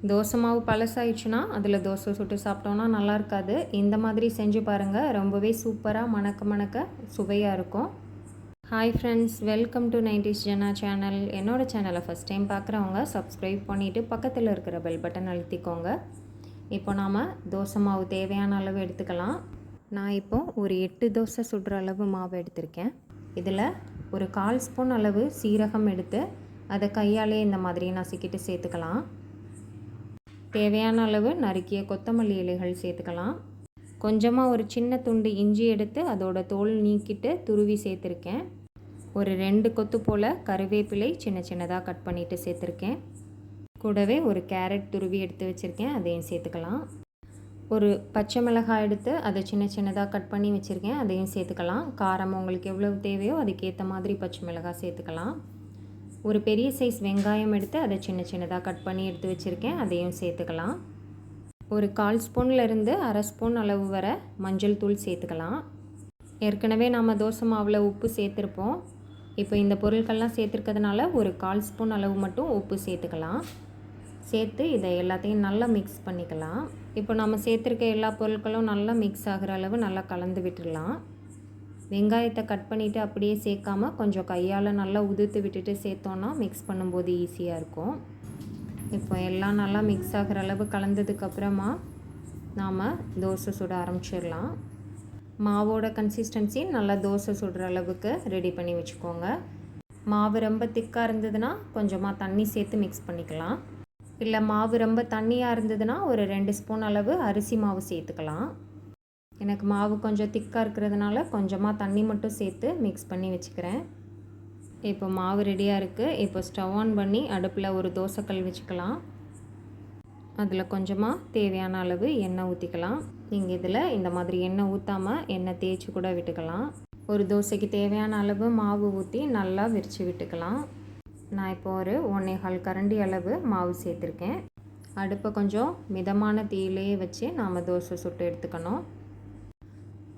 தோசை மாவு பழசாயிடுச்சுன்னா அதில் தோசை சுட்டு சாப்பிட்டோன்னா நல்லா இருக்காது. இந்த மாதிரி செஞ்சு பாருங்கள், ரொம்பவே சூப்பராக மணக்க மணக்க சுவையாக இருக்கும். Hi friends, welcome to 90s Jana channel. என்னோடய சேனலை ஃபஸ்ட் டைம் பார்க்குறவங்க சப்ஸ்கிரைப் பண்ணிவிட்டு பக்கத்தில் இருக்கிற பெல் பட்டன் அழுத்திக்கோங்க. இப்போ நாம் தோசை மாவு தேவையான அளவு எடுத்துக்கலாம். நான் இப்போது ஒரு 8 தோசை சுடுற அளவு மாவு எடுத்திருக்கேன். இதில் ஒரு 1/4 ஸ்பூன் அளவு சீரகம் எடுத்து அதை கையாலே இந்த மாதிரி நசுக்கிட்டு சேர்த்துக்கலாம். தேவையான அளவு நறுக்கிய கொத்தமல்லி இலைகள் சேர்த்துக்கலாம். கொஞ்சமாக ஒரு சின்ன துண்டு இஞ்சி எடுத்து அதோட தோல் நீக்கிட்டு துருவி சேர்த்துருக்கேன். ஒரு 2 கொத்து போல் கருவேப்பிலை சின்ன சின்னதாக கட் பண்ணிவிட்டு சேர்த்துருக்கேன். கூடவே ஒரு கேரட் துருவி எடுத்து வச்சுருக்கேன், அதையும் சேர்த்துக்கலாம். ஒரு பச்சை மிளகாய் எடுத்து அதை சின்ன சின்னதாக கட் பண்ணி வச்சுருக்கேன், அதையும் சேர்த்துக்கலாம். காரம் உங்களுக்கு எவ்வளவு தேவையோ அதுக்கேற்ற மாதிரி பச்சை மிளகாய் சேர்த்துக்கலாம். ஒரு பெரிய சைஸ் வெங்காயம் எடுத்து அதை சின்ன சின்னதாக கட் பண்ணி எடுத்து வச்சுருக்கேன், அதையும் சேர்த்துக்கலாம். ஒரு 1/4 ஸ்பூன்லேருந்து 1/2 ஸ்பூன் அளவு வர மஞ்சள் தூள் சேர்த்துக்கலாம். ஏற்கனவே நம்ம தோசை மாவில் உப்பு சேர்த்துருப்போம். இப்போ இந்த பொருட்கள்லாம் சேர்த்துருக்கிறதுனால ஒரு 1/4 ஸ்பூன் அளவு மட்டும் உப்பு சேர்த்துக்கலாம். சேர்த்து இதை எல்லாத்தையும் நல்லா மிக்ஸ் பண்ணிக்கலாம். இப்போ நம்ம சேர்த்துருக்க எல்லா பொருட்களும் நல்லா மிக்ஸ் ஆகிற அளவு நல்லா கலந்து விட்டுடலாம். வெங்காயத்தை கட் பண்ணிவிட்டு அப்படியே சேர்க்காம கொஞ்சம் கையால் நல்லா உதிர்த்து விட்டுட்டு சேர்த்தோன்னா மிக்ஸ் பண்ணும்போது ஈஸியாக இருக்கும். இப்போ எல்லாம் நல்லா மிக்ஸ் ஆகிற அளவு கலந்ததுக்கப்புறமா நாம் தோசை சுட ஆரம்பிச்சிடலாம். மாவோட கன்சிஸ்டன்சி நல்லா தோசை சுடுற அளவுக்கு ரெடி பண்ணி வச்சுக்கோங்க. மாவு ரொம்ப திக்காக இருந்ததுன்னா கொஞ்சமாக தண்ணி சேர்த்து மிக்ஸ் பண்ணிக்கலாம். இல்லை மாவு ரொம்ப தண்ணியாக இருந்ததுன்னா ஒரு 2 ஸ்பூன் அளவு அரிசி மாவு சேர்த்துக்கலாம். எனக்கு மாவு கொஞ்சம் திக்காக இருக்கிறதுனால கொஞ்சமாக தண்ணி மட்டும் சேர்த்து மிக்ஸ் பண்ணி வச்சுக்கிறேன். இப்போ மாவு ரெடியாக இருக்குது. இப்போ ஸ்டவ் ஆன் பண்ணி அடுப்பில் ஒரு தோசைக்கல் வச்சுக்கலாம். அதில் கொஞ்சமாக தேவையான அளவு எண்ணெய் ஊற்றிக்கலாம். நீங்கள் இதில் இந்த மாதிரி எண்ணெய் ஊற்றாமல் எண்ணெய் தேய்ச்சி கூட விட்டுக்கலாம். ஒரு தோசைக்கு தேவையான அளவு மாவு ஊற்றி நல்லா விரித்து விட்டுக்கலாம். நான் இப்போ ஒரு 1/4 கரண்டி அளவு மாவு சேர்த்துருக்கேன். அடுப்பை கொஞ்சம் மிதமான தீயிலேயே வச்சு நாம் தோசை சுட்டு எடுத்துக்கணும்.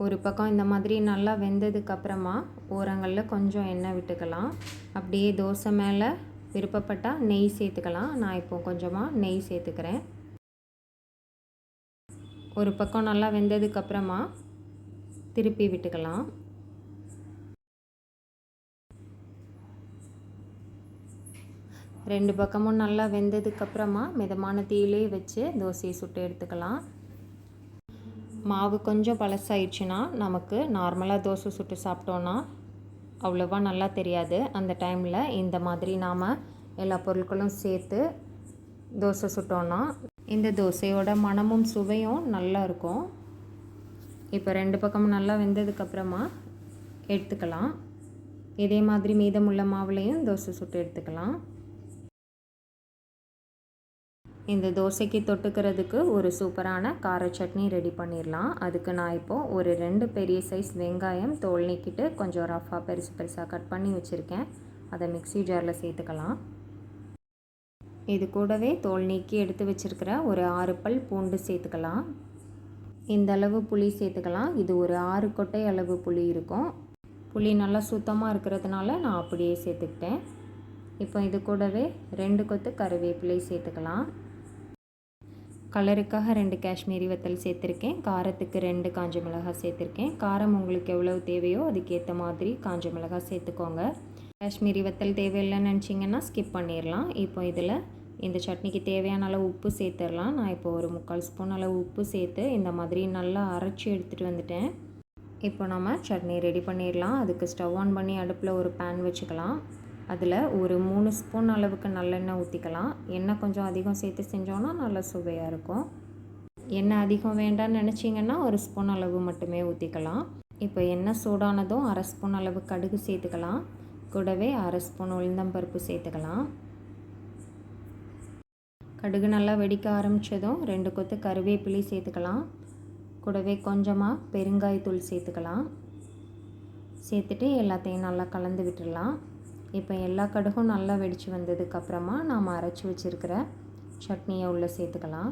ஒரு பக்கம் இந்த மாதிரி நல்லா வெந்ததுக்கப்புறமா ஓரங்களில் கொஞ்சம் எண்ணெய் விட்டுக்கலாம். அப்படியே தோசை மேலே விருப்பப்பட்டால் நெய் சேர்த்துக்கலாம். நான் இப்போ கொஞ்சமாக நெய் சேர்த்துக்கிறேன். ஒரு பக்கம் நல்லா வெந்ததுக்கப்புறமா திருப்பி விட்டுக்கலாம். ரெண்டு பக்கமும் நல்லா வெந்ததுக்கப்புறமா மிதமான தீயிலே வச்சு தோசையை சுட்டு எடுத்துக்கலாம். மாவு கொஞ்சம் பழசாயிடுச்சுன்னா நமக்கு நார்மலாக தோசை சுட்டு சாப்பிட்டோன்னா அவ்வளோவா நல்லா தெரியாது. அந்த டைமில் இந்த மாதிரி நாம் எல்லா பொருட்களும் சேர்த்து தோசை சுட்டோன்னா இந்த தோசையோட மணமும் சுவையும் நல்லா இருக்கும். இப்போ 2 பக்கமும் நல்லா வெந்ததுக்கப்புறமா எடுத்துக்கலாம். இதே மாதிரி மீதமுள்ள மாவுலையும் தோசை சுட்டு எடுத்துக்கலாம். இந்த தோசைக்கு தொட்டுக்கிறதுக்கு ஒரு சூப்பரான கார சட்னி ரெடி பண்ணிடலாம். அதுக்கு நான் இப்போது ஒரு 2 பெரிய சைஸ் வெங்காயம் தோல் நீக்கிட்டு கொஞ்சம் ரஃபாக பெருசு பெருசாக கட் பண்ணி வச்சுருக்கேன். அதை மிக்ஸி ஜாரில் சேர்த்துக்கலாம். இது கூடவே தோல் நீக்கி எடுத்து வச்சுருக்கிற ஒரு 6 பல் பூண்டு சேர்த்துக்கலாம். இந்த அளவு புளி சேர்த்துக்கலாம். இது ஒரு 6 கொட்டை அளவு புளி இருக்கும். புளி நல்லா சுத்தமாக இருக்கிறதுனால நான் அப்படியே சேர்த்துக்கிட்டேன். இப்போ இது கூடவே 2 கொத்து கருவேப்பிலை சேர்த்துக்கலாம். கலருக்காக 2 காஷ்மீரி வத்தல் சேர்த்துருக்கேன். காரத்துக்கு 2 காஞ்ச மிளகாய் சேர்த்துருக்கேன். காரம் உங்களுக்கு எவ்வளவு தேவையோ அதுக்கேற்ற மாதிரி காஞ்ச மிளகாய் சேர்த்துக்கோங்க. காஷ்மீரி வத்தல் தேவையில்லைன்னு நினச்சிங்கன்னா ஸ்கிப் பண்ணிடலாம். இப்போ இதில் இந்த சட்னிக்கு தேவையான அளவு உப்பு சேர்த்துடலாம். நான் இப்போ ஒரு 3/4 ஸ்பூன் அளவு உப்பு சேர்த்து இந்த மாதிரி நல்லா அரைச்சி எடுத்துகிட்டு வந்துட்டேன். இப்போ நம்ம சட்னி ரெடி பண்ணிடலாம். அதுக்கு ஸ்டவ் ஆன் பண்ணி அடுப்பில் ஒரு பேன் வச்சுக்கலாம். அதில் ஒரு 3 ஸ்பூன் அளவுக்கு நல்லெண்ணெய் ஊற்றிக்கலாம். எண்ணெய் கொஞ்சம் அதிகம் சேர்த்து செஞ்சோன்னா நல்ல சுவையாக இருக்கும். எண்ணெய் அதிகம் வேண்டாம்னு நினச்சிங்கன்னா ஒரு ஸ்பூன் அளவு மட்டுமே ஊற்றிக்கலாம். இப்போ எண்ணெய் சூடானதும் 1/2 ஸ்பூன் அளவு கடுகு சேர்த்துக்கலாம். கூடவே 1/2 ஸ்பூன் உளுந்தம்பருப்பு சேர்த்துக்கலாம். கடுகு நல்லா வெடிக்க ஆரம்பித்ததும் 2 கொத்து கருவேப்பிலை சேர்த்துக்கலாம். கூடவே கொஞ்சமாக பெருங்காயத்தூள் சேர்த்துக்கலாம். சேர்த்துட்டு எல்லாத்தையும் நல்லா கலந்து விட்டுடலாம். இப்போ எல்லா கடுகும் நல்லா வெடித்து வந்ததுக்கப்புறமா நாம் அரைச்சி வச்சுருக்கிற சட்னியை உள்ளே சேர்த்துக்கலாம்.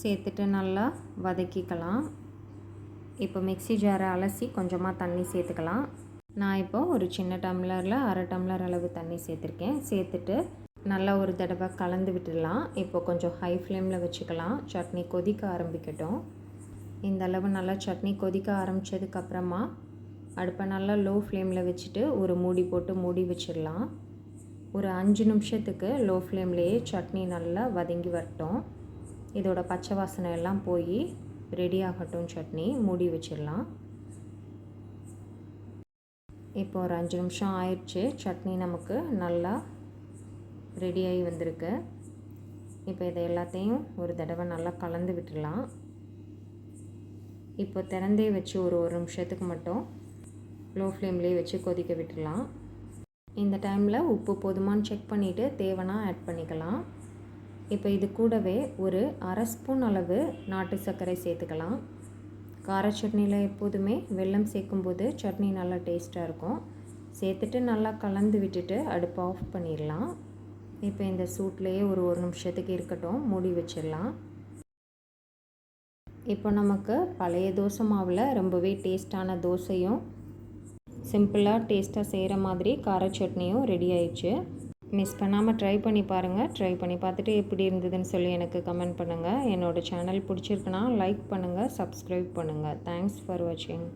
சேர்த்துட்டு நல்லா வதக்கிக்கலாம். இப்போ மிக்ஸி ஜாரை அலசி கொஞ்சமாக தண்ணி சேர்த்துக்கலாம். நான் இப்போ ஒரு சின்ன டம்ளரில் அரை டம்ளர் அளவு தண்ணி சேர்த்துருக்கேன். சேர்த்துட்டு நல்லா ஒரு தடவை கலந்து விட்டுடலாம். இப்போ கொஞ்சம் ஹை ஃப்ளேமில் வச்சுக்கலாம். சட்னி கொதிக்க ஆரம்பிக்கட்டும். இந்த அளவு நல்லா சட்னி கொதிக்க ஆரம்பித்ததுக்கப்புறமா அடுப்பை நல்லா லோ ஃப்ளேமில் வச்சுட்டு ஒரு மூடி போட்டு மூடி வச்சிடலாம். ஒரு 5 நிமிஷத்துக்கு லோ ஃப்ளேம்லேயே சட்னி நல்லா வதங்கி வரட்டும். இதோட பச்சை வாசனை எல்லாம் போய் ரெடி ஆகட்டும். சட்னி மூடி வச்சிடலாம். இப்போ ஒரு 5 நிமிஷம் ஆயிடுச்சு. சட்னி நமக்கு நல்லா ரெடியாகி வந்திருக்கு. இப்போ இதை எல்லாத்தையும் ஒரு தடவை நல்லா கலந்து விட்டுடலாம். இப்போ திறந்தே வச்சு ஒரு நிமிஷத்துக்கு மட்டும் லோ ஃப்ளேம்லேயே வச்சு கொதிக்க விட்டுடலாம். இந்த டைமில் உப்பு போதுமான்னு செக் பண்ணிவிட்டு தேவைன்னா ஆட் பண்ணிக்கலாம். இப்போ இது கூடவே ஒரு அரை ஸ்பூன் அளவு நாட்டு சர்க்கரை சேர்த்துக்கலாம். கார சட்னியில் எப்போதுமே வெல்லம் சேர்க்கும்போது சட்னி நல்லா டேஸ்ட்டாக இருக்கும். சேர்த்துட்டு நல்லா கலந்து விட்டுட்டு அடுப்பை ஆஃப் பண்ணிடலாம். இப்போ இந்த சூட்லேயே ஒரு நிமிஷத்துக்கு இருக்கட்டும். மூடி வச்சிடலாம். இப்போ நமக்கு பழைய தோசை மாவில் ரொம்பவே டேஸ்ட்டான தோசையும் சிம்பிளாக டேஸ்ட்டாக செய்கிற மாதிரி கார சட்னியும் ரெடி ஆயிடுச்சு. மிஸ் பண்ணாமல் ட்ரை பண்ணி பாருங்கள். ட்ரை பண்ணி பார்த்துட்டு எப்படி இருந்ததுன்னு சொல்லி எனக்கு கமெண்ட் பண்ணுங்கள். என்னோடய சேனல் பிடிச்சிருக்குன்னா லைக் பண்ணுங்கள், சப்ஸ்கிரைப் பண்ணுங்கள். தேங்க்ஸ் ஃபார் வாட்சிங்.